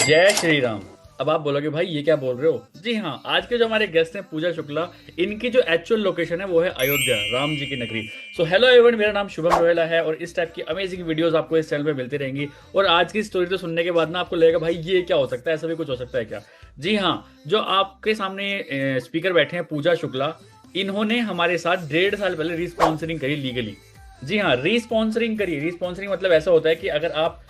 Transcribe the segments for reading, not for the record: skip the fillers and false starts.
जय श्री राम। अब आप बोलोगे भाई ये क्या बोल रहे हो। जी हाँ, आज के जो हमारे गेस्ट हैं पूजा शुक्ला, इनकी जो एक्चुअल लोकेशन है वो है अयोध्या, राम जी की नगरी। सो हेलो एवरीवन, मेरा नाम शुभम रोहेला है और इस टाइप की अमेजिंग वीडियोस आपको इस चैनल पे मिलती रहेंगी। और आज की स्टोरी तो सुनने के बाद ना आपको लगेगा भाई ये क्या हो सकता है, ऐसा भी कुछ हो सकता है क्या। जी हाँ, जो आपके सामने स्पीकर बैठे हैं पूजा शुक्ला, इन्होंने हमारे साथ 1.5 साल पहले रीस्पॉन्सरिंग करी लीगली। जी हाँ, रीस्पॉन्सरिंग करी। रीस्पॉन्सरिंग मतलब ऐसा होता है कि अगर आप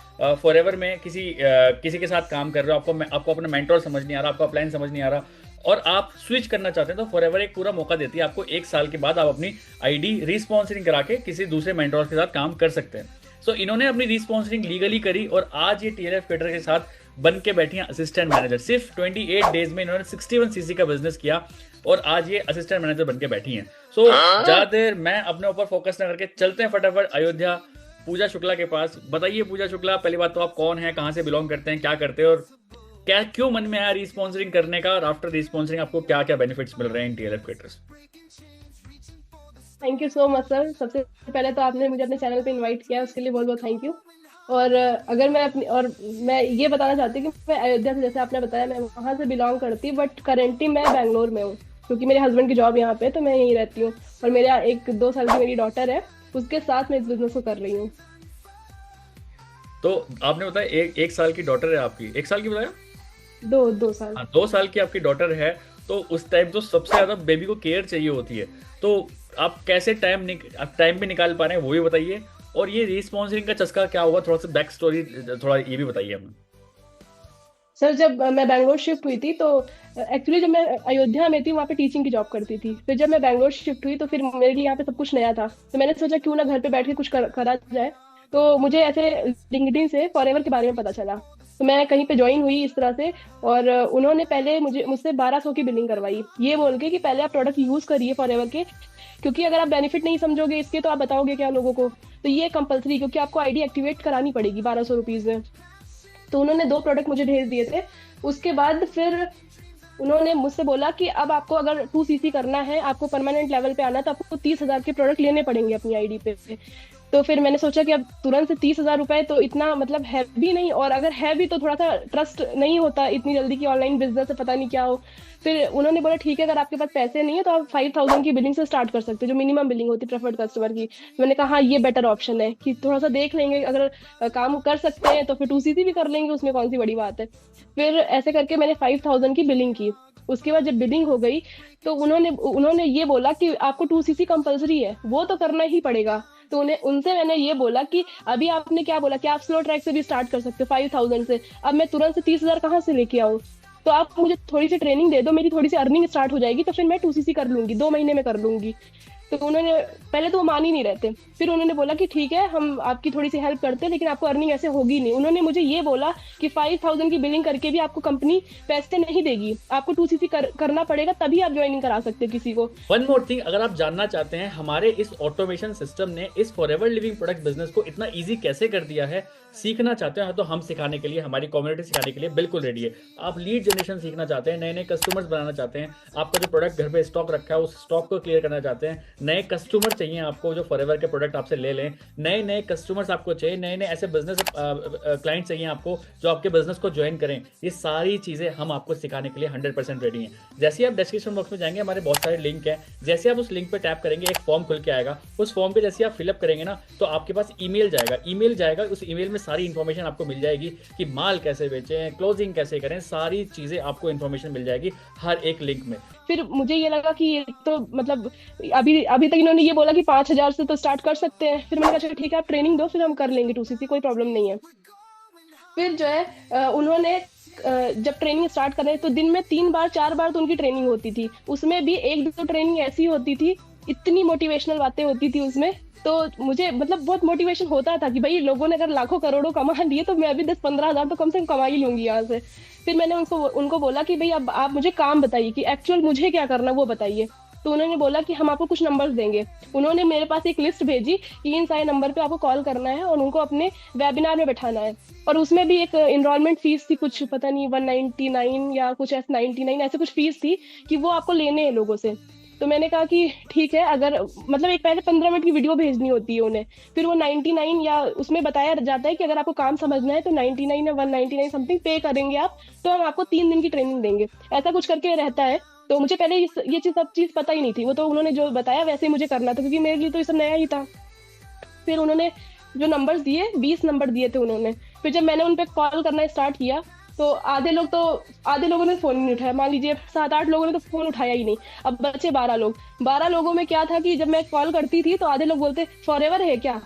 फॉर एवर में किसी के साथ काम कर रहे हो, आपको अपना मेंटोर समझ नहीं आ रहा, आपको अपलाइन समझ नहीं आ रहा और आप स्विच करना चाहते हैं, तो फॉर एवर एक पूरा मौका देती है आपको। 1 साल के बाद आप अपनी आईडी रीस्पॉन्सरिंग करा के किसी दूसरे मेंटोर के साथ काम कर सकते हैं। सो इन्होंने अपनी रीस्पॉन्सरिंग लीगली करी और आज ये टीएलएफ कैटर के साथ बन के बैठी हैं असिस्टेंट मैनेजर। सिर्फ 28 डेज में इन्होंने 61 सीसी का बिजनेस किया और आज ये असिस्टेंट मैनेजर बन के बैठी हैं। सो ज्यादा देर मैं अपने ऊपर फोकस ना करके चलते हैं फटाफट अयोध्या पूजा शुक्ला के पास। बताइए पूजा शुक्ला, पहली बात तो आप कौन है, कहाँ से बिलोंग करते हैं, क्या करते हैं और क्या क्यों मन में आया रीस्पॉन्सरिंग करने का, और आफ्टर रीस्पॉन्सरिंग आपको क्या क्या बेनिफिट्स मिल रहे हैं इन TLF creators. Thank you so much sir. सबसे पहले तो आपने मुझे अपने चैनल पे इनवाइट किया, उसके लिए बहुत बहुत थैंक यू। और अगर मैं अपनी और मैं ये बताना चाहती हूँ कि मैं अयोध्या से, जैसे आपने बताया, मैं वहाँ से बिलोंग करती, बट करेंटली मैं बैंगलोर में हूँ क्योंकि मेरे हस्बैंड की जॉब यहाँ पे है, तो मैं यहीं रहती हूँ। और मेरा एक 2 साल की मेरी डॉटर है, उसके साथ मैं इस बिजनेस को कर रही हूँ। तो आपने बताया एक साल की डॉटर है आपकी, 1 साल की बताया। 2 साल। हाँ, 2 साल की आपकी डॉटर है। तो उस टाइम तो सबसे ज्यादा बेबी को केयर चाहिए होती है। तो आप कैसे आप टाइम भी निकाल पा रहे हैं वो भी बताइए। और ये रिस्पॉन्सिंग का चस्का क्या हुआ, थोड़ा सा बैक स्टोरी, थोड़ा ये भी बताइए हमें। सर, जब मैं बैंगलोर शिफ्ट हुई थी तो एक्चुअली जब मैं अयोध्या में थी वहाँ पे टीचिंग की जॉब करती थी। फिर जब मैं बैंगलोर शिफ्ट हुई तो फिर मेरे लिए यहाँ पे सब कुछ नया था, तो मैंने सोचा क्यों ना घर पे बैठ के कुछ करा जाए। तो मुझे ऐसे लिंक्डइन से फॉरएवर के बारे में पता चला, तो मैं कहीं पे ज्वाइन हुई इस तरह से। और उन्होंने पहले मुझसे 1200 की बिलिंग करवाई, ये बोल के कि पहले आप प्रोडक्ट यूज करिए फॉरएवर के, क्योंकि अगर आप बेनिफिट नहीं समझोगे इसके तो आप बताओगे क्या लोगों को। तो ये कंपलसरी, क्योंकि आपको आईडी एक्टिवेट करानी पड़ेगी 1200 रुपीज में। तो उन्होंने 2 प्रोडक्ट मुझे भेज दिए थे। उसके बाद फिर उन्होंने मुझसे बोला कि अब आपको अगर 2 सीसी करना है, आपको परमानेंट लेवल पे आना है, तो आपको 30,000 के प्रोडक्ट लेने पड़ेंगे अपनी आईडी पे। तो फिर मैंने सोचा कि अब तुरंत से 30,000 रुपए तो इतना मतलब है भी नहीं, और अगर है भी तो थोड़ा सा ट्रस्ट नहीं होता इतनी जल्दी कि ऑनलाइन बिजनेस है पता नहीं क्या हो। फिर उन्होंने बोला ठीक है, अगर आपके पास पैसे नहीं है तो आप 5,000 की बिलिंग से स्टार्ट कर सकते हो, जो मिनिमम बिलिंग होती है प्रेफर्ड कस्टमर की। तो मैंने कहा हाँ, ये बेटर ऑप्शन है कि थोड़ा सा देख लेंगे, अगर काम कर सकते हैं तो फिर 2 सीसी भी कर लेंगे, उसमें कौन सी बड़ी बात है। फिर ऐसे करके मैंने 5,000 की बिलिंग की। उसके बाद जब बिलिंग हो गई तो उन्होंने उन्होंने ये बोला कि आपको 2 सीसी कंपलसरी है, वो तो करना ही पड़ेगा। तो उन्हें उनसे मैंने ये बोला कि अभी आपने क्या बोला कि आप स्लो ट्रैक से भी स्टार्ट कर सकते हो 5,000 से, अब मैं तुरंत से 30,000 कहाँ से लेके आऊँ। तो आप मुझे थोड़ी सी ट्रेनिंग दे दो, मेरी थोड़ी सी अर्निंग स्टार्ट हो जाएगी, तो फिर मैं 2 सीसी कर लूंगी, 2 महीने में कर लूंगी। तो उन्होंने पहले तो वो मान ही नहीं रहते। फिर उन्होंने बोला कि ठीक है, हम आपकी थोड़ी सी हेल्प करते हैं, लेकिन आपको अर्निंग ऐसे होगी नहीं। उन्होंने मुझे ये बोला कि 5,000 की बिलिंग करके भी आपको कंपनी पैसे नहीं देगी, आपको 2 सीसी करना पड़ेगा, तभी आप ज्वाइनिंग करा सकते हो किसी को। वन मोर थिंग, अगर आप जानना चाहते हैं हमारे इस ऑटोमेशन सिस्टम ने इस फॉरएवर लिविंग प्रोडक्ट बिजनेस को इतना इजी कैसे कर दिया है, सीखना चाहते हैं तो हम सिखाने के लिए, हमारी कम्युनिटी सिखाने के लिए बिल्कुल रेडी है। आप लीड जनरेशन सीखना चाहते हैं, नए नए कस्टमर्स बनाना चाहते हैं, आपका जो प्रोडक्ट घर पे स्टॉक रखा है उस स्टॉक को क्लियर करना चाहते हैं, नए कस्टमर चाहिए आपको जो फॉरएवर के प्रोडक्ट आपसे ले लें, नए नए कस्टमर्स आपको चाहिए, नए नए ऐसे बिजनेस क्लाइंट चाहिए आपको जो आपके बिजनेस को ज्वाइन करें, ये सारी चीज़ें हम आपको सिखाने के लिए 100% रेडी हैं। जैसे ही आप डिस्क्रिप्शन बॉक्स में जाएंगे, हमारे बहुत सारे लिंक हैं, जैसे आप उस लिंक पे टैप करेंगे एक फॉर्म खुल के आएगा, उस फॉर्म पे जैसे आप फिलअप करेंगे ना तो आपके पास ईमेल जाएगा, उस ईमेल में सारी इन्फॉर्मेशन आपको मिल जाएगी कि माल कैसे बेचें, क्लोजिंग कैसे करें, सारी चीज़ें आपको इन्फॉर्मेशन मिल जाएगी हर एक लिंक में। फिर मुझे ये लगा कि ये तो मतलब अभी अभी तक इन्होंने ये बोला कि 5,000 से तो स्टार्ट कर सकते हैं। फिर मैंने कहा चलो ठीक है, आप ट्रेनिंग दो, फिर हम कर लेंगे 2 सीसी, कोई प्रॉब्लम नहीं है। फिर जो है उन्होंने जब ट्रेनिंग स्टार्ट कर रहे तो दिन में 3 बार 4 बार तो उनकी ट्रेनिंग होती थी, उसमें भी एक दो ट्रेनिंग ऐसी होती थी, इतनी मोटिवेशनल बातें होती थी उसमें। तो मुझे मतलब बहुत मोटिवेशन होता था कि भाई लोगों ने अगर लाखों करोड़ों कमा लिए तो मैं भी 10-15 हजार तो कम से कम कमा ही लूंगी यहाँ से। फिर मैंने उनको उनको बोला कि भाई अब आप मुझे काम बताइए कि एक्चुअल मुझे क्या करना है वो बताइए। तो उन्होंने बोला कि हम आपको कुछ नंबर्स देंगे। उन्होंने मेरे पास एक लिस्ट भेजी कि इन सारे नंबर पे आपको कॉल करना है और उनको अपने वेबिनार में बैठाना है। और उसमें भी एक इनरोलमेंट फीस थी, कुछ पता नहीं 199 या कुछ ऐसे 99 ऐसे कुछ फीस थी कि वो आपको लेने हैं लोगों से। तो मैंने कहा कि ठीक है, अगर मतलब एक पहले 15 मिनट की वीडियो भेजनी होती है उन्हें, फिर वो 99 या उसमें बताया जाता है कि अगर आपको काम समझना है तो 99 या 199 समथिंग पे करेंगे आप, तो हम आपको 3 दिन की ट्रेनिंग देंगे, ऐसा कुछ करके रहता है। तो मुझे पहले ये चीज सब चीज पता ही नहीं थी, वो तो उन्होंने जो बताया वैसे ही मुझे करना था, क्योंकि मेरे लिए तो ये सब नया ही था। फिर उन्होंने जो नंबर्स दिए, 20 नंबर दिए थे उन्होंने। फिर जब मैंने उन पे कॉल करना स्टार्ट किया, तो आधे लोगों ने फोन नहीं उठाया, मान लीजिए 7-8 लोगों ने तो फोन उठाया ही नहीं। अब बचे 12 लोग। 12 लोगों में क्या था कि जब मैं कॉल करती थी तो आधे लोग बोलते फॉरएवर है क्या।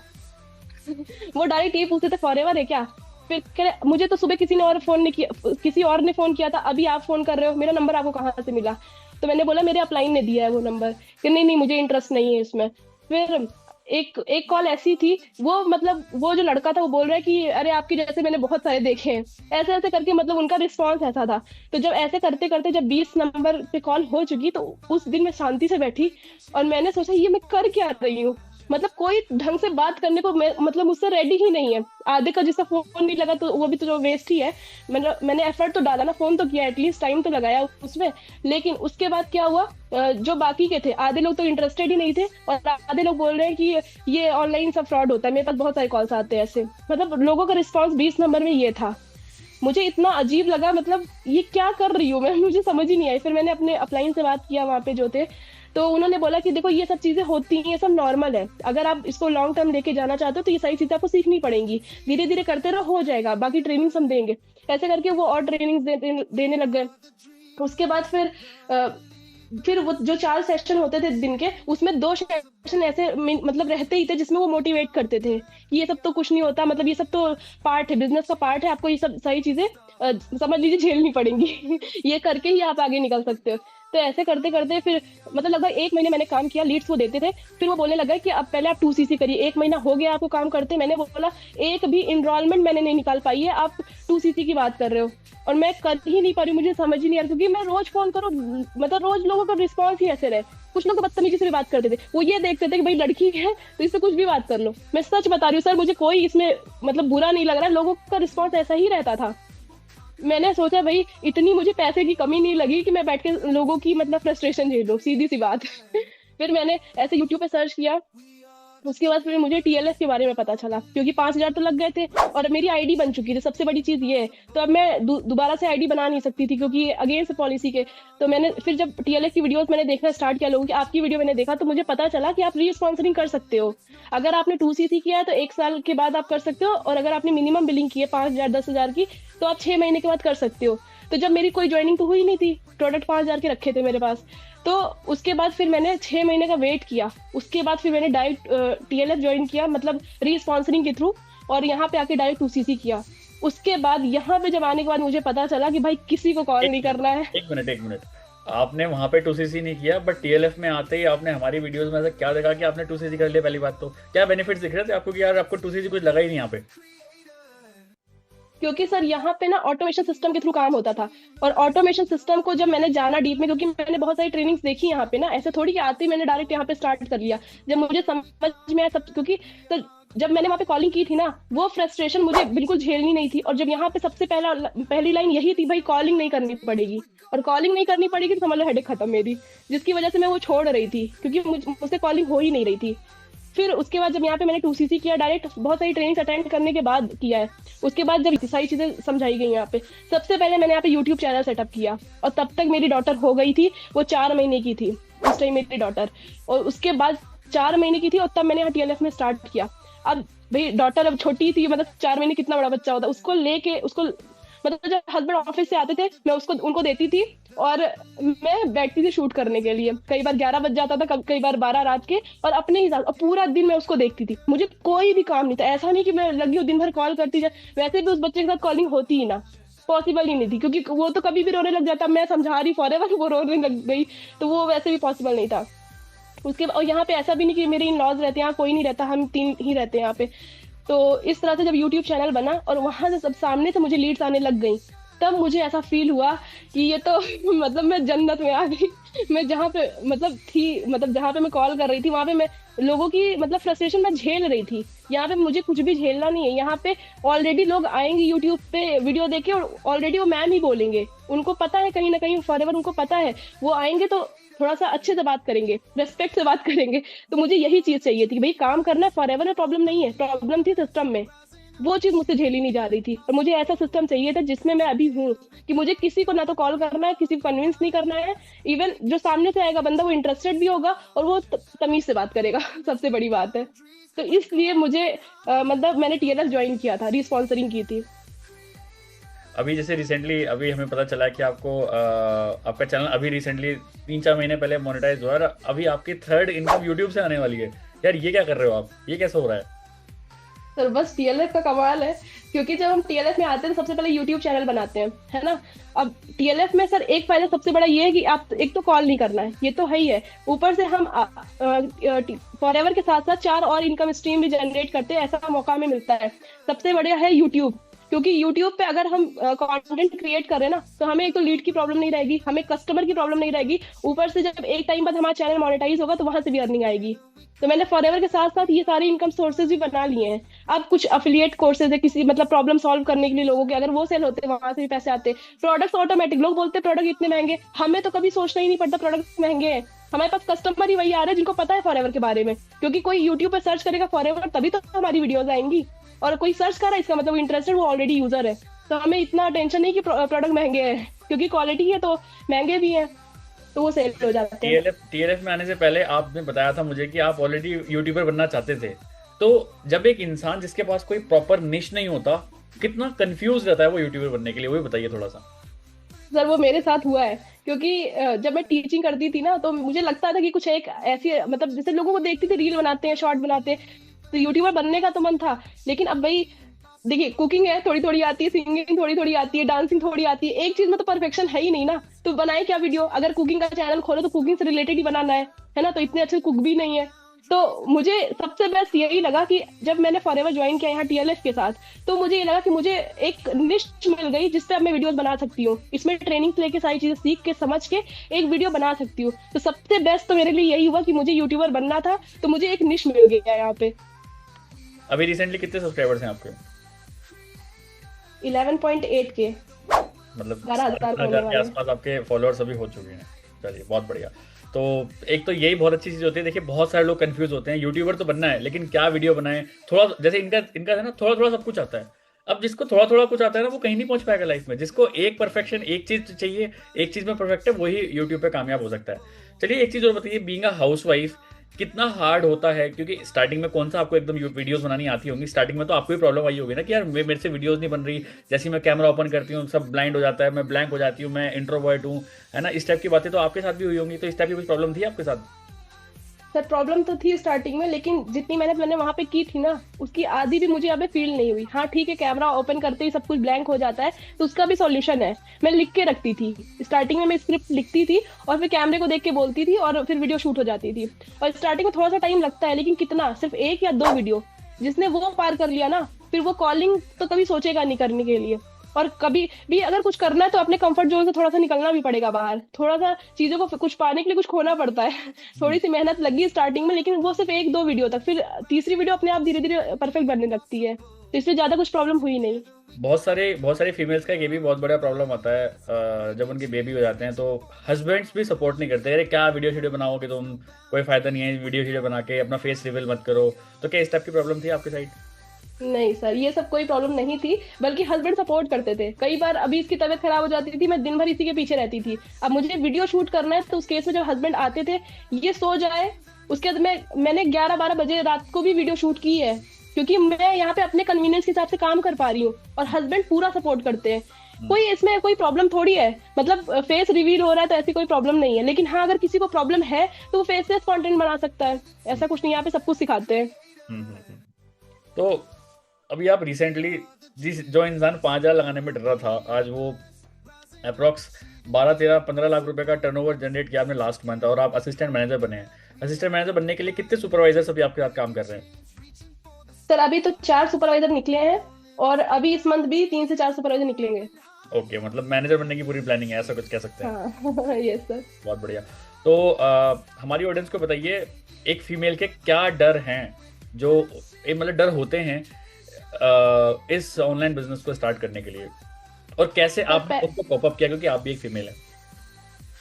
वो डायरेक्ट ये पूछते थे फॉरएवर है क्या। फिर कह रहे मुझे तो सुबह किसी ने और फोन नहीं किया, किसी और ने फोन किया था, अभी आप फोन कर रहे हो, मेरा नंबर आपको कहाँ से मिला। तो मैंने बोला मेरे अपलाइन ने दिया है वो नंबर, कि नहीं नहीं मुझे इंटरेस्ट नहीं है इसमें। फिर एक एक कॉल ऐसी थी, वो मतलब वो जो लड़का था वो बोल रहा है कि अरे आपके जैसे मैंने बहुत सारे देखे हैं, ऐसे ऐसे करके, मतलब उनका रिस्पॉन्स ऐसा था। तो जब ऐसे करते करते जब 20 नंबर पे कॉल हो चुकी, तो उस दिन मैं शांति से बैठी और मैंने सोचा ये मैं कर क्या रही हूँ। मतलब कोई ढंग से बात करने को मतलब मुझसे रेडी ही नहीं है। आधे का जिसका फोन नहीं लगा तो वो भी तो जो वेस्ट ही है। मैंने एफर्ट तो डाला ना, फोन तो किया, एटलीस्ट टाइम तो लगाया उसमें। लेकिन उसके बाद क्या हुआ, जो बाकी के थे आधे लोग तो इंटरेस्टेड ही नहीं थे, और आधे लोग बोल रहे हैं कि ये ऑनलाइन सब फ्रॉड होता है। मेरे पास बहुत सारे कॉल्स आते हैं ऐसे, मतलब लोगों का रिस्पॉन्स 20 नंबर में ये था। मुझे इतना अजीब लगा, मतलब ये क्या कर रही हूँ मैं, मुझे समझ ही नहीं आई। फिर मैंने अपने अपलाइन से बात किया वहां पे जो थे, तो उन्होंने बोला कि देखो ये सब चीजें होती हैं, ये सब नॉर्मल है, अगर आप इसको लॉन्ग टर्म लेके जाना चाहते हो तो ये सारी चीजें आपको सीखनी पड़ेंगी, धीरे धीरे करते रहो हो जाएगा, बाकी ट्रेनिंग हम देंगे। ऐसे करके वो और ट्रेनिंग देने लग गए। उसके बाद फिर वो जो 4 सेशन होते थे दिन के, उसमें 2 सेशन ऐसे मतलब रहते ही थे जिसमें वो मोटिवेट करते थे कि ये सब तो कुछ नहीं होता, मतलब ये सब तो पार्ट है, बिजनेस का पार्ट है, आपको ये सब सारी चीजें समझ लीजिए झेलनी पड़ेंगी। ये करके ही आप आगे निकल सकते हो। तो ऐसे करते करते फिर मतलब लगभग 1 महीने मैंने काम किया, लीड्स वो देते थे। फिर वो बोलने लगा कि अब पहले आप 2CC करिए। 1 महीना हो गया आपको काम करते, मैंने बोला एक भी इनरोलमेंट मैंने नहीं निकाल पाई है, आप 2CC की बात कर रहे हो। और मैं कर ही नहीं पा रही हूँ, मुझे समझ ही नहीं आ रहा, क्योंकि मैं रोज फोन करूँ, मतलब रोज लोगों का रिस्पॉन्स ही ऐसे रहे। कुछ लोग तो बदतमीजी से भी बात करते थे, वो ये देखते थे कि भाई लड़की है तो इससे कुछ भी बात कर लो। मैं सच बता रही हूँ सर, मुझे कोई इसमें मतलब बुरा नहीं लग रहा है, लोगों का रिस्पॉन्स ऐसा ही रहता था। मैंने सोचा भाई इतनी मुझे पैसे की कमी नहीं लगी कि मैं बैठ के लोगों की मतलब फ्रस्ट्रेशन झेलूं, सीधी सी बात। फिर मैंने ऐसे यूट्यूब पे सर्च किया। उसके बाद फिर मुझे TLS के बारे में पता चला, क्योंकि 5,000 तो लग गए थे और मेरी आईडी बन चुकी थी, सबसे बड़ी चीज ये है। तो अब मैं दोबारा से आईडी बना नहीं सकती थी, क्योंकि अगेंस्ट पॉलिसी के। तो मैंने फिर जब TLS की वीडियोस मैंने देखना स्टार्ट किया, लोगों की, आपकी वीडियो मैंने देखा, तो मुझे पता चला कि आप री स्पॉन्सरिंग कर सकते हो। अगर आपने 2CC किया है तो 1 साल के बाद आप कर सकते हो, और अगर आपने मिनिमम बिलिंग की है 5,000 10,000 की, तो आप 6 महीने के बाद कर सकते हो। तो जब मेरी कोई ज्वाइनिंग तो हुई नहीं थी, प्रोडक्ट 5,000 के रखे थे मेरे पास। तो उसके बाद फिर मैंने 6 महीने का वेट किया। उसके बाद फिर मैंने डायरेक्ट TLS ज्वाइन किया, मतलब री स्पॉन्सरिंग के थ्रू, और यहाँ पे आके डायरेक्ट 2CC किया। उसके बाद यहाँ पे जब आने के बाद मुझे पता चला कि भाई किसी को कॉल नहीं करना है। एक मिनट, आपने वहां पे 2CC नहीं किया, बट TLF में आते ही आपने हमारी वीडियोस में ऐसा क्या देखा कि आपने 2CC कर लिया? पहली बात तो क्या बेनिफिट्स दिख रहे थे आपको कि यार आपको 2CC कुछ लगा ही नहीं यहाँ पे? क्योंकि सर यहाँ पे ना ऑटोमेशन सिस्टम के थ्रू काम होता था, और ऑटोमेशन सिस्टम को जब मैंने जाना डीप में, क्योंकि मैंने बहुत सारी ट्रेनिंग्स देखी यहाँ पे ना, ऐसे थोड़ी कि आते ही मैंने डायरेक्ट यहाँ पे स्टार्ट कर लिया। जब मुझे समझ में आया सब, क्योंकि तो जब मैंने वहाँ पे कॉलिंग की थी ना, वो फ्रस्ट्रेशन मुझे बिल्कुल झेलनी नहीं थी। और जब यहाँ पे सबसे पहली लाइन यही थी, भाई कॉलिंग नहीं करनी पड़ेगी, और कॉलिंग नहीं करनी पड़ेगी तो समझ लो हेडेक खत्म मेरी, जिसकी वजह से मैं वो छोड़ रही थी, क्योंकि मुझसे कॉलिंग हो ही नहीं रही थी। फिर उसके बाद जब यहाँ पे मैंने 2CC किया, डायरेक्ट बहुत सारी ट्रेनिंग अटेंड करने के बाद किया है। उसके बाद जब सारी चीजें समझाई गई यहाँ पे, सबसे पहले मैंने यहाँ पे यूट्यूब चैनल सेटअप किया, और तब तक मेरी डॉटर हो गई थी, वो 4 महीने की थी उस टाइम मेरी डॉटर। और उसके बाद 4 महीने की थी, और तब मैंने यहाँ TLF में स्टार्ट किया। अब भाई डॉटर अब छोटी थी, मतलब 4 महीने कितना बड़ा बच्चा होता है, उसको लेके उसको, मतलब जब हस्बैंड ऑफिस से आते थे मैं उसको उनको देती थी, और मैं बैठती थी शूट करने के लिए। कई बार 11 बज जाता था, कई बार 12 रात के, और अपने हिसाब, और पूरा दिन मैं उसको देखती थी। मुझे कोई भी काम नहीं था, ऐसा नहीं कि मैं लगी हूँ दिन भर कॉल करती जाए, वैसे भी उस बच्चे के साथ कॉलिंग होती ही ना, पॉसिबल ही नहीं थी, क्योंकि वो तो कभी भी रोने लग जाता, मैं समझा रही फॉरएवर, वो रोने लग गई, तो वो वैसे भी पॉसिबल नहीं था। उसके और यहाँ पे ऐसा भी नहीं कि मेरे इन लॉज रहते हैं, यहाँ कोई नहीं रहता, हम 3 ही रहते हैं यहाँ पे। तो इस तरह से जब यूट्यूब चैनल बना, और वहां से सब सामने से मुझे लीड्स आने लग गई, तब मुझे ऐसा फील हुआ कि ये तो मतलब मैं जन्नत में आ गई। मैं जहाँ पे मतलब थी, मतलब जहाँ पे मैं कॉल कर रही थी वहां पे मैं लोगों की मतलब फ्रस्ट्रेशन मैं झेल रही थी। यहाँ पे मुझे कुछ भी झेलना नहीं है। यहाँ पे ऑलरेडी लोग आएंगे यूट्यूब पे वीडियो देखे और ऑलरेडी वो मैम ही बोलेंगे। उनको पता है कहीं ना कहीं फॉरएवर उनको पता है। वो आएंगे तो थोड़ा सा अच्छे से बात करेंगे, रेस्पेक्ट से बात करेंगे। तो मुझे यही चीज चाहिए थी कि भाई काम करना है, फॉरएवर में प्रॉब्लम नहीं है, प्रॉब्लम थी सिस्टम में। वो चीज मुझसे झेली नहीं जा रही थी और मुझे ऐसा सिस्टम चाहिए था जिसमें मैं अभी हूँ, कि मुझे किसी को ना तो कॉल करना है, किसी को कन्विंस नहीं करना है। इवन जो सामने से आएगा बंदा वो इंटरेस्टेड भी होगा और वो तमीज से बात करेगा। सबसे बड़ी बात है। तो इसलिए मुझे मतलब मैंने टीएलएफ ज्वाइन किया था, रीस्पॉन्सरिंग की थी। अभी जैसे रिसेंटली अभी हमें पता चला कि आपको आपका चैनल अभी रिसेंटली 3-4 महीने पहले मोनेटाइज हुआ और अभी आपकी थर्ड इनकम यूट्यूब से आने वाली है। यार ये क्या कर रहे हो आप, ये कैसे हो रहा है? सर बस टीएलएफ का कमाल है। क्योंकि जब हम टीएलएफ में आते हैं तो सबसे पहले यूट्यूब चैनल बनाते हैं, है ना। अब टीएलएफ में सर एक फायदा सबसे बड़ा ये है कि आप एक तो कॉल नहीं करना है, ये तो है ही है। ऊपर से हम फॉरएवर के साथ साथ 4 और इनकम स्ट्रीम भी जनरेट करते हैं, ऐसा मौका हमें मिलता है। सबसे बढ़िया है यूट्यूब। क्योंकि यूट्यूब पे अगर हम कंटेंट क्रिएट करें ना तो हमें एक तो लीड की प्रॉब्लम नहीं रहेगी, हमें कस्टमर की प्रॉब्लम नहीं रहेगी। ऊपर से जब एक टाइम बाद हमारा चैनल मोनेटाइज होगा तो वहां से भी अर्निंग आएगी। तो मैंने फॉरएवर के साथ साथ ये सारे इनकम सोर्सेज भी बना लिए हैं। अब कुछ अफिलिएट कोर्सेज है किसी मतलब प्रॉब्लम सॉल्व करने के लिए लोगों के, अगर वो सेल होते वहां से भी पैसे आते। प्रोडक्ट्स ऑटोमेटिक, लोग बोलते हैं प्रोडक्ट इतने महंगे, हमें तो कभी सोचना ही नहीं पड़ता प्रोडक्ट महंगे हैं। हमारे पास कस्टमर ही वही आ रहे हैं जिनको पता है फॉरएवर के बारे में। क्योंकि कोई यूट्यूब पे सर्च करेगा फॉरएवर तभी तो हमारी वीडियोज आएंगी। और कोई सर्च कर रहा है इसका मतलब इंटरेस्टेड, वो ऑलरेडी यूजर है। तो हमें इतना टेंशन नहीं कि प्रोडक्ट महंगे हैं, क्योंकि क्वालिटी है तो महंगे भी हैं, तो वो सेल हो जाते हैं। टीएलएफ में आने से पहले आपने बताया था मुझे कि आप ऑलरेडी यूट्यूबर बनना चाहते थे। तो जब एक इंसान जिसके पास कोई प्रॉपर निश नहीं होता कितना कंफ्यूज रहता है वो यूट्यूबर बनने के लिए, वो भी बताइए थोड़ा सा। सर वो मेरे साथ हुआ है। क्योंकि जब मैं टीचिंग करती थी ना तो मुझे लगता था कि कुछ एक ऐसी मतलब जैसे लोगों को देखती थी रील बनाते हैं, शॉर्ट बनाते हैं, तो यूट्यूबर बनने का तो मन था। लेकिन अब भाई देखिए, कुकिंग है थोड़ी थोड़ी आती है, सिंगिंग थोड़ी थोड़ी आती है, डांसिंग थोड़ी आती है, एक चीज में तो परफेक्शन है ही नहीं ना। तो बनाए क्या वीडियो, अगर कुकिंग का चैनल खोलो तो कुकिंग से रिलेटेड ही बनाना है ना। तो इतने अच्छे कुक भी नहीं है। तो मुझे सबसे बेस्ट यही लगा कि जब मैंने फॉरएवर ज्वाइन किया यहाँ टीएलएफ के साथ, तो मुझे ये लगा कि मुझे एक निश मिल गई जिसपे अब मैं वीडियोस बना सकती हूँ। इसमें ट्रेनिंग से लेके सारी चीजें सीख के समझ के एक वीडियो बना सकती हूँ। तो सबसे बेस्ट तो मेरे लिए यही हुआ कि मुझे यूट्यूबर बनना था, तो मुझे एक निश मिल गया यहाँ पे। अभी रिसेंटली कितने सब्सक्राइबर्स हैं आपके? 11.8 के, मतलब 12,000 होने हजार के वाले। आसपास आपके फॉलोअर्स अभी हो चुके हैं। चलिए बहुत बढ़िया। तो एक तो यही बहुत अच्छी चीज होती है। देखिए बहुत सारे लोग कंफ्यूज होते हैं, यूट्यूबर तो बनना है लेकिन क्या वीडियो बनाएं। थोड़ा जैसे इनका इनका है ना, थोड़ा थोड़ा सब कुछ आता है। अब जिसको थोड़ा थोड़ा कुछ आता है ना वो कहीं नहीं पहुंच पाएगा लाइफ में। जिसको एक परफेक्शन, एक चीज चाहिए, एक चीज में परफेक्ट है, वही यूट्यूब पे कामयाब हो सकता है। चलिए एक चीज और बताइए, बीइंग अ हाउसवाइफ कितना हार्ड होता है? क्योंकि स्टार्टिंग में कौन सा आपको एकदम वीडियोस बनानी आती होंगी? स्टार्टिंग में तो आपको भी प्रॉब्लम आई होगी ना कि यार मेरे से वीडियोस नहीं बन रही, जैसे ही मैं कैमरा ओपन करती हूँ सब ब्लाइंड हो जाता है, मैं ब्लैंक हो जाती हूँ, मैं इंट्रोवर्ट हूँ, है ना। इस टाइप की बातें तो आपके साथ भी हुई होंगी। तो इस टाइप की कुछ प्रॉब्लम थी आपके साथ? सर प्रॉब्लम तो थी स्टार्टिंग में, लेकिन जितनी मेहनत मैंने वहां पे की थी ना उसकी आधी भी मुझे यहाँ पे फील नहीं हुई। हाँ ठीक है, कैमरा ओपन करते ही सब कुछ ब्लैंक हो जाता है, तो उसका भी सॉल्यूशन है। मैं लिख के रखती थी स्टार्टिंग में, मैं स्क्रिप्ट लिखती थी और फिर कैमरे को देख के बोलती थी और फिर वीडियो शूट हो जाती थी। और स्टार्टिंग में थोड़ा सा टाइम लगता है, लेकिन कितना, सिर्फ 1 या 2 वीडियो जिसने वो पार कर लिया ना, फिर वो कॉलिंग तो कभी सोचेगा नहीं करने के लिए। और कभी भी अगर कुछ करना है तो अपने कंफर्ट जोन से थोड़ा सा निकलना भी पड़ेगा बाहर। थोड़ा सा चीजों को कुछ पाने के लिए कुछ खोना पड़ता है। थोड़ी सी मेहनत लगी स्टार्टिंग में, लेकिन वो सिर्फ 1-2 वीडियो तक, फिर तीसरी वीडियो अपने आप धीरे धीरे परफेक्ट बनने लगती है। तो इसलिए ज्यादा कुछ प्रॉब्लम हुई नहीं। बहुत सारे फीमेल्स का ये भी बहुत बड़ा प्रॉब्लम आता है। जब उनके बेबी हो जाते हैं तो हस्बैंड्स भी सपोर्ट नहीं करते। अरे क्या वीडियो शीडियो बनाओगे तुम, कोई फायदा नहीं है वीडियो शीडियो बना के, अपना फेस रिवील मत करो। तो क्या इस टाइप की प्रॉब्लम थी आपके साइड? नहीं सर, ये सब कोई प्रॉब्लम नहीं थी, बल्कि हस्बैंड सपोर्ट करते थे। कई बार अभी इसकी तबीयत खराब हो जाती थी, मैं दिन भर इसी के पीछे रहती थी। अब मुझे वीडियो शूट करना है तो उस केस में जब हस्बैंड आते थे, ये सो जाए, उसके बाद मैंने 11-12 बजे रात को भी वीडियो शूट की है। क्योंकि मैं यहाँ पे अपने कन्वीनियंस के हिसाब से काम कर पा रही हूँ और हस्बैंड पूरा सपोर्ट करते हैं। कोई इसमें कोई प्रॉब्लम थोड़ी है, मतलब फेस रिवील हो रहा है तो ऐसी कोई प्रॉब्लम नहीं है। लेकिन हाँ, अगर किसी को प्रॉब्लम है तो वो फेसलेस कंटेंट बना सकता है, ऐसा कुछ नहीं। यहाँ पे सब कुछ सिखाते हैं। तो अभी आप रिसेंटली जिस जो इंसान 5,000 लगाने में डर रहा था, आज वो अप्रॉक्स 12-13-15 लाख रुपए का टर्नओवर जनरेट किया आपने लास्ट मंथ, और आप असिस्टेंट मैनेजर बने हैं। असिस्टेंट मैनेजर बनने के लिए कितने सुपरवाइजर्स अभी आपके साथ काम कर रहे हैं? सर अभी तो 4 सुपरवाइजर निकले हैं और अभी इस मंथ भी 3 से 4 सुपरवाइजर निकलेंगे। ओके, मतलब मैनेजर बनने की पूरी प्लानिंग है, ऐसा कुछ कह सकते हैं। हाँ यस सर। बहुत बढ़िया। तो हमारी ऑडियंस को बताइए, एक फीमेल के क्या डर हैं, जो मतलब डर होते हैं इस ऑनलाइन बिजनेस को स्टार्ट करने के लिए, और कैसे सर आपने उसको कॉप अप किया, क्योंकि आप भी एक फीमेल है।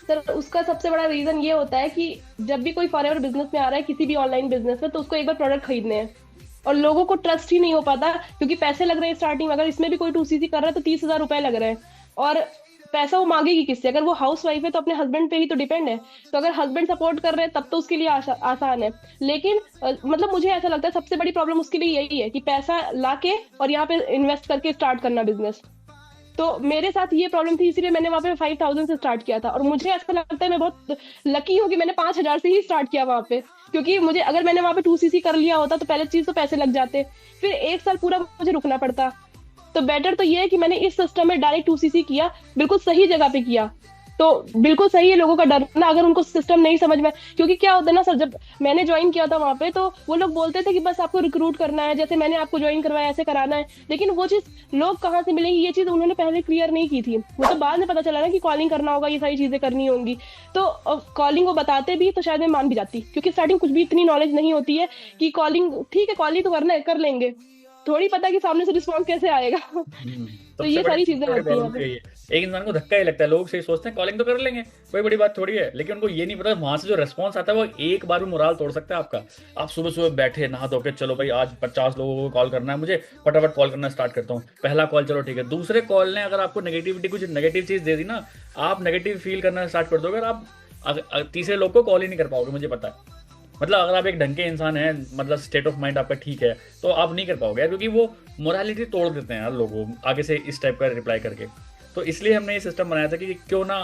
सर उसका सबसे बड़ा रीजन ये होता है कि जब भी कोई फॉरएवर बिजनेस में आ रहा है, किसी भी ऑनलाइन बिजनेस में, तो उसको एक बार प्रोडक्ट खरीदने हैं, और लोगों को ट्रस्ट ही नहीं हो पाता, क्योंकि पैसे लग रहे हैं स्टार्टिंग, अगर इसमें भी कोई 2cc कर रहा है तो 30,000 रुपए लग रहे हैं। और पैसा वो मांगेगी किससे? अगर वो हाउस वाइफ है तो अपने हस्बैंड पे ही तो डिपेंड है। तो अगर हस्बैंड सपोर्ट कर रहे हैं तब तो उसके लिए आसान है। लेकिन मतलब मुझे ऐसा लगता है सबसे बड़ी प्रॉब्लम उसके लिए यही है कि पैसा लाके और यहाँ पे इन्वेस्ट करके स्टार्ट करना बिजनेस। तो मेरे साथ ये प्रॉब्लम थी, इसीलिए मैंने वहां पे 5,000 से स्टार्ट किया था, और मुझे ऐसा लगता है मैं बहुत लकी हूँ कि मैंने 5,000 से ही स्टार्ट किया वहां पे। क्योंकि मुझे, अगर मैंने वहां पे 2cc कर लिया होता तो पहले चीज तो पैसे लग जाते, फिर 1 साल पूरा मुझे रुकना पड़ता। तो बेटर तो ये है कि मैंने इस सिस्टम में डायरेक्ट 2cc किया, बिल्कुल सही जगह पे किया। तो बिल्कुल सही है लोगों का डरना, अगर उनको सिस्टम नहीं समझ में। क्योंकि क्या होता है ना सर, जब मैंने ज्वाइन किया था वहां पे तो वो लोग बोलते थे कि बस आपको रिक्रूट करना है, जैसे मैंने आपको ज्वाइन करवाया ऐसे कराना है। लेकिन वो चीज लोग कहाँ से मिलेंगी, ये चीज उन्होंने पहले क्लियर नहीं की थी। वो तो बाद में पता चला ना कि कॉलिंग करना होगा, ये सारी चीजें करनी होंगी। तो कॉलिंग वो बताते भी तो शायद मैं मान भी जाती, क्योंकि स्टार्टिंग कुछ भी इतनी नॉलेज नहीं होती है कि कॉलिंग ठीक है, कॉलिंग तो करना है, कर लेंगे, थोड़ी पता कि सामने से रिस्पॉन्स कैसे आएगा। तो सबसे ये बड़ी सारी सबसे चीजें बड़ी होती हैं प्रॉब्लम यहाँ तो पे। यही है, एक इंसान को धक्का ही लगता है, लोग सही सोचते हैं कॉलिंग तो कर लेंगे, कोई बड़ी बात थोड़ी है, लेकिन उनको ये नहीं पता वहां से जो रेस्पॉन्स आता है वो एक बार में मोराल तोड़ सकता है आपका। आप सुबह सुबह बैठे नहा धो के, चलो भाई आज 50 लोगों को कॉल करना है मुझे, फटाफट कॉल करना स्टार्ट करता हूँ, पहला कॉल चलो ठीक है, दूसरे कॉल ने अगर आपको नेगेटिविटी, कुछ नेगेटिव चीज दे दी ना, आप नेगेटिव फील करना स्टार्ट कर दोगे, और आप तीसरे लोग को कॉल ही नहीं कर पाओगे, मुझे पता है। मतलब अगर आप एक ढंग के इंसान हैं, मतलब स्टेट ऑफ माइंड आपका ठीक है, तो आप नहीं कर पाओगे यार, क्योंकि वो मोरालिटी तोड़ देते हैं यार लोगों आगे से इस टाइप का रिप्लाई करके। तो इसलिए हमने ये सिस्टम बनाया था कि क्यों ना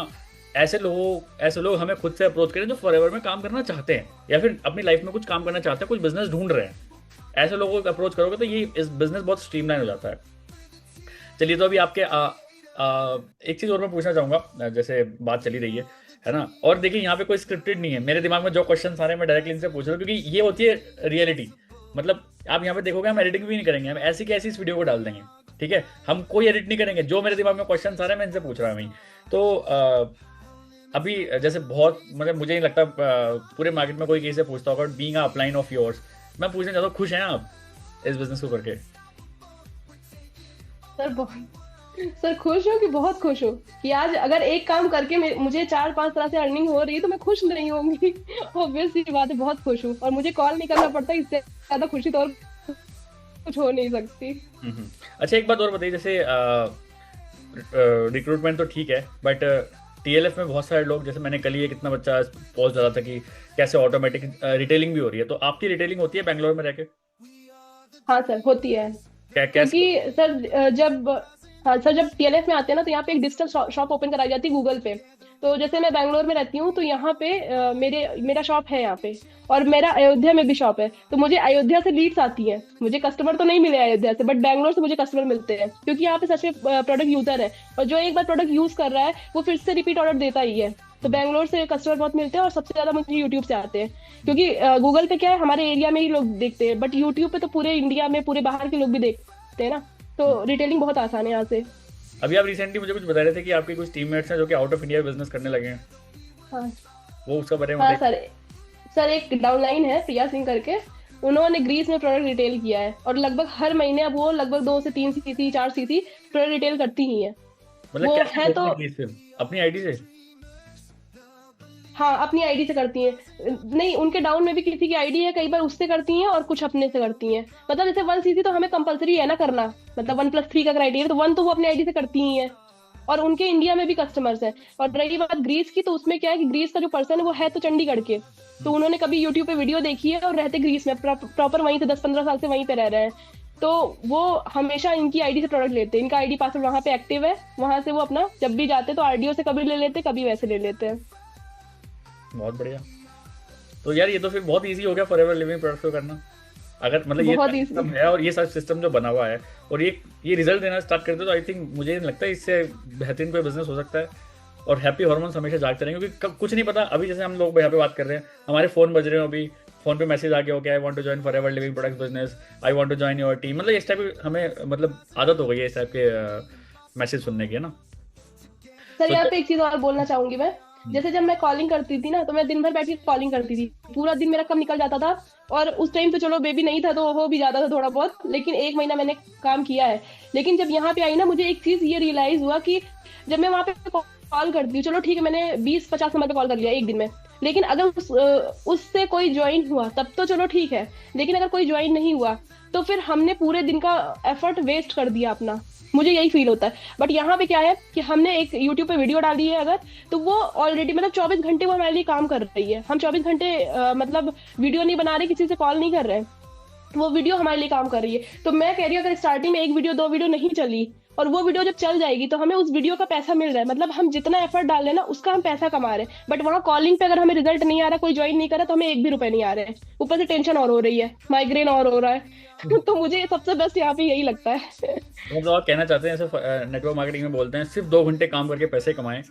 ऐसे लोग हमें खुद से अप्रोच करें जो फॉरएवर में काम करना चाहते हैं, या फिर अपनी लाइफ में कुछ काम करना चाहते हैं, कुछ बिजनेस ढूंढ रहे हैं। ऐसे लोगों को अप्रोच करोगे तो ये इस बिजनेस बहुत स्ट्रीमलाइन हो जाता है। चलिए, तो अभी आपके एक चीज़ और मैं पूछना चाहूँगा, जैसे बात चली रही है ना, और देखिए यहाँ पे कोई स्क्रिप्टेड नहीं है, मेरे दिमाग में जो क्वेश्चन आ रहे हैं मैं डायरेक्टली इनसे पूछ रहा हूँ, क्योंकि ये होती है रियलिटी। मतलब आप यहाँ पे देखोगे हम एडिटिंग भी नहीं करेंगे, हम ऐसी की ऐसी इस वीडियो को डाल देंगे, ठीक है, हम कोई एडिट नहीं करेंगे, जो मेरे दिमाग में क्वेश्चन आ रहे हैं मैं इनसे पूछ रहा हूँ वहीं। तो अभी जैसे बहुत, मतलब मुझे नहीं लगता पूरे मार्केट में कोई किसी से पूछता होगा, being a upline of yours, मैं पूछना चाहता हूँ, खुश हैं आप इस बिजनेस को करके? सर बहुत, सर खुश हूँ कि बहुत खुश हूँ कि आज अगर एक काम करके मुझे 4-5 तरह से अर्निंग हो रही है तो मैं खुश नहीं होंगी। ऑब्वियस सी बात है, बहुत खुश हूँ, और मुझे कॉल नहीं करना पड़ता, इससे ज्यादा खुशी तो और कुछ हो नहीं सकती। हम्म। अच्छा, एक बात और बताइए, जैसे रिक्रूटमेंट तो ठीक है, बट टीएलएफ में बहुत सारे लोग, जैसे मैंने कल ही एक इतना बच्चा पोस्ट डाला था कि कैसे ऑटोमेटिक रिटेलिंग भी हो रही है, तो आपकी रिटेलिंग होती है बैंगलोर में रहकर? हाँ सर होती है। क्या कैसे? क्योंकि सर जब, हाँ सर, जब टीएलएफ में आते हैं ना तो यहाँ पे एक डिजिटल शॉप ओपन कराई जाती है गूगल पे। तो जैसे मैं बैंगलोर में रहती हूँ तो यहाँ पे मेरा शॉप है यहाँ पे, और मेरा अयोध्या में भी शॉप है। तो मुझे अयोध्या से लीड्स आती हैं, मुझे कस्टमर तो नहीं मिले अयोध्या से, बट बैंगलोर से मुझे कस्टमर मिलते हैं, क्योंकि यहाँ पे सच में प्रोडक्ट यूजर है, और जो एक बार प्रोडक्ट यूज कर रहा है वो फिर से रिपीट ऑर्डर देता ही है। तो बैंगलोर से कस्टमर बहुत मिलते हैं, और सबसे ज्यादा मुझे यूट्यूब से आते हैं, क्योंकि गूगल पे क्या है, हमारे एरिया में ही लोग देखते हैं, बट यूट्यूब पे तो पूरे इंडिया में, पूरे बाहर के लोग भी देखते हैं ना। तो रिटेलिंग बहुत आसान है यहाँ से। अभी आप रिसेंटली मुझे कुछ बता रहे थे कि आपके कुछ टीममेट्स हैं जो कि आउट ऑफ इंडिया बिजनेस करने लगे हैं, हाँ वो उसका बारे में हाँ बताइए। सर। सर एक डाउनलाइन है प्रिया सिंह करके, उन्होंने ग्रीस में प्रोडक्ट रिटेल किया है, और लगभग हर महीने अब वो लगभग 2 से 3 सीसी 4 सीसी प्रोडक्ट रिटेल करती ही है। मतलब वो कैसे है करती तो, है ग्रीस फिल्म? अपनी आईडी से? हाँ अपनी आईडी से करती हैं, नहीं उनके डाउन में भी किसी की आईडी है, कई बार उससे करती हैं और कुछ अपने से करती हैं। मतलब जैसे 1cc तो हमें कंपलसरी है ना करना, मतलब 1+3 का क्राइटेरिया, तो 1 तो वो अपनी आईडी से करती ही है, और उनके इंडिया में भी कस्टमर्स हैं। और रही बात ग्रीस की, तो उसमें क्या है कि ग्रीस का जो पर्सन है वो है तो चंडीगढ़ के, तो उन्होंने कभी यूट्यूब पे वीडियो देखी है और रहते ग्रीस में, प्रॉपर वहीं से 10-15 साल से वहीं पे रह रहे हैं। तो वो हमेशा इनकी आईडी से प्रोडक्ट लेते हैं, इनका आईडी पासवर्ड वहां पे एक्टिव है, वहां से वो अपना जब भी जाते हैं तो आरडीओ से कभी ले लेते हैं, कभी वैसे ले लेते हैं। बहुत बढ़िया। तो यार ये तो फिर बहुत इजी हो गया फॉरएवर लिविंग प्रोडक्ट को करना, अगर मतलब ये बहुत ईजी। सिस्टम है और ये सब सिस्टम जो बना हुआ है, और ये रिजल्ट देना स्टार्ट करते, तो आई थिंक मुझे नहीं लगता इससे बेहतरीन कोई बिजनेस हो सकता है। और हैप्पी हॉर्मोन्स हमेशा जागते रहेंगे, क्योंकि कुछ नहीं पता, अभी जैसे हम लोग यहाँ पे बात कर रहे हैं, हमारे फोन बज रहे हो, अभी फोन पे मैसेज आ गया हो कि I want to join forever living products business, I want to join your team, मतलब इस टाइप की हमें मतलब आदत हो गई है इस टाइप के मैसेज सुनने की, है ना। सर सो यहाँ पे एक चीज और बोलना चाहूंगी मैं। जैसे जब मैं कॉलिंग करती थी ना, तो मैं दिन भर बैठ के कॉलिंग करती थी, पूरा दिन मेरा कब निकल जाता था। और उस टाइम तो चलो बेबी नहीं था तो हो भी जाता था थोड़ा बहुत, लेकिन 1 महीना मैंने काम किया है। लेकिन जब यहाँ पे आई ना, मुझे एक चीज ये रियलाइज हुआ कि जब मैं वहां पे कॉल करती हूँ, चलो ठीक है मैंने 20-50 नंबर पे कॉल कर लिया एक दिन में, लेकिन अगर उससे कोई ज्वाइन हुआ तब तो चलो ठीक है, लेकिन अगर कोई ज्वाइन नहीं हुआ तो फिर हमने पूरे दिन का एफर्ट वेस्ट कर दिया अपना। मुझे यही फील होता है। बट यहाँ पे क्या है कि हमने एक यूट्यूब पे वीडियो डाली है अगर, तो वो ऑलरेडी मतलब 24 घंटे वो हमारे लिए काम कर रही है। हम 24 घंटे मतलब वीडियो नहीं बना रहे, किसी से कॉल नहीं कर रहे हैं, वो वीडियो हमारे लिए काम कर रही है। तो मैं कह रही हूँ अगर स्टार्टिंग में एक वीडियो 2 वीडियो नहीं चली, और वो वीडियो जब चल जाएगी तो हमें उस वीडियो का पैसा मिल रहा है, मतलब हम जितना एफर्ट डाल रहे हैं ना उसका हम पैसा कमा रहे हैं। बट वहाँ कॉलिंग पे अगर हमें रिजल्ट नहीं आ रहा, कोई ज्वाइन नहीं कर रहा, तो हमें 1 भी रुपए नहीं आ रहे हैं, ऊपर से टेंशन और हो रही है, माइग्रेन और हो रहा है। तो मुझे सबसे बेस्ट यहाँ पे यही लगता है। मतलब आप कहना चाहते हैं, सिर्फ नेटवर्क मार्केटिंग में बोलते हैं सिर्फ 2 घंटे काम करके पैसे कमाएं।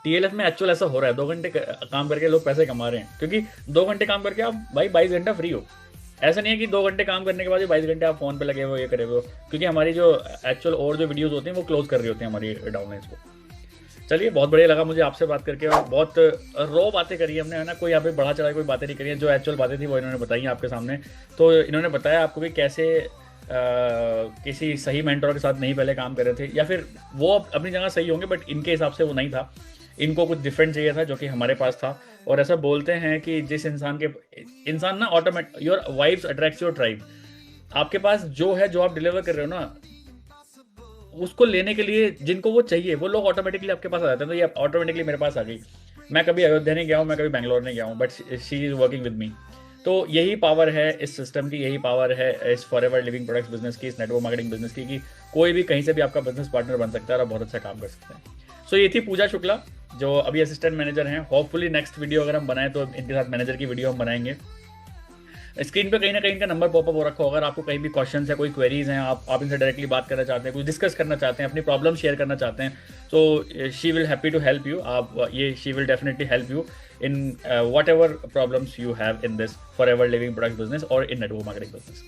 टीएलएफ में एक्चुअल ऐसा हो रहा है, 2 घंटे काम करके लोग पैसे कमा रहे हैं, क्योंकि 2 घंटे काम करके आप भाई 22 घंटा फ्री हो। ऐसा नहीं है कि 2 घंटे काम करने के बाद ही 22 घंटे आप फोन पे लगे हुए ये करे हुए हो, क्योंकि हमारी जो एक्चुअल और जो वीडियोस होती हैं वो क्लोज कर रही होती हैं हमारी डाउनलाइंस को। चलिए, बहुत बढ़िया लगा मुझे आपसे बात करके, और बहुत रॉ बातें करी हमने, है ना, कोई यहाँ पे बढ़ा चढ़ा कोई बातें नहीं करी है, जो एक्चुअल बातें थी वो इन्होंने बताई हैं आपके सामने। तो इन्होंने बताया आपको कि कैसे किसी सही मेंटर के साथ नहीं पहले काम कर रहे थे, या फिर वो अपनी जगह सही होंगे बट इनके हिसाब से वो नहीं था, इनको कुछ डिफरेंट चाहिए था जो कि हमारे पास था। और ऐसा बोलते हैं कि जिस इंसान ना automate your vibes attracts your tribe. आपके पास जो है, जो आप डिलीवर कर रहे हो ना, उसको लेने के लिए जिनको वो चाहिए वो लोग ऑटोमेटिकली आपके पास आ जाते हैं। तो ये ऑटोमेटिकली मेरे पास आ गई। मैं कभी अयोध्या नहीं गया हूँ, मैं कभी बैंगलोर नहीं गया हूँ, but she is working with me. तो यही पावर है इस सिस्टम की, यही पावर है इस फॉरएवर लिविंग प्रोडक्ट्स बिजनेस की, इस नेटवर्क मार्केटिंग बिजनेस की, कि कोई भी कहीं से भी आपका बिजनेस पार्टनर बन सकता है और बहुत अच्छा काम कर सकते हैं। सो ये थी पूजा शुक्ला, जो अभी असिस्टेंट मैनेजर हैं। होपफुली नेक्स्ट वीडियो अगर हम बनाएं तो इनके साथ मैनेजर की वीडियो हम बनाएंगे। स्क्रीन पे कहीं ना कहीं इनका नंबर पॉपअप हो रखा होगा। अगर आपको कहीं भी क्वेश्चन है, कोई क्वेरीज हैं, आप इनसे डायरेक्टली बात करना चाहते हैं, कुछ डिस्कस करना चाहते हैं, अपनी प्रॉब्लम शेयर करना चाहते हैं, तो she will happy to help you. She will definitely help you in whatever problems you have in this for ever living product business और इन नेटवर्क मार्केटिंग बिजनेस।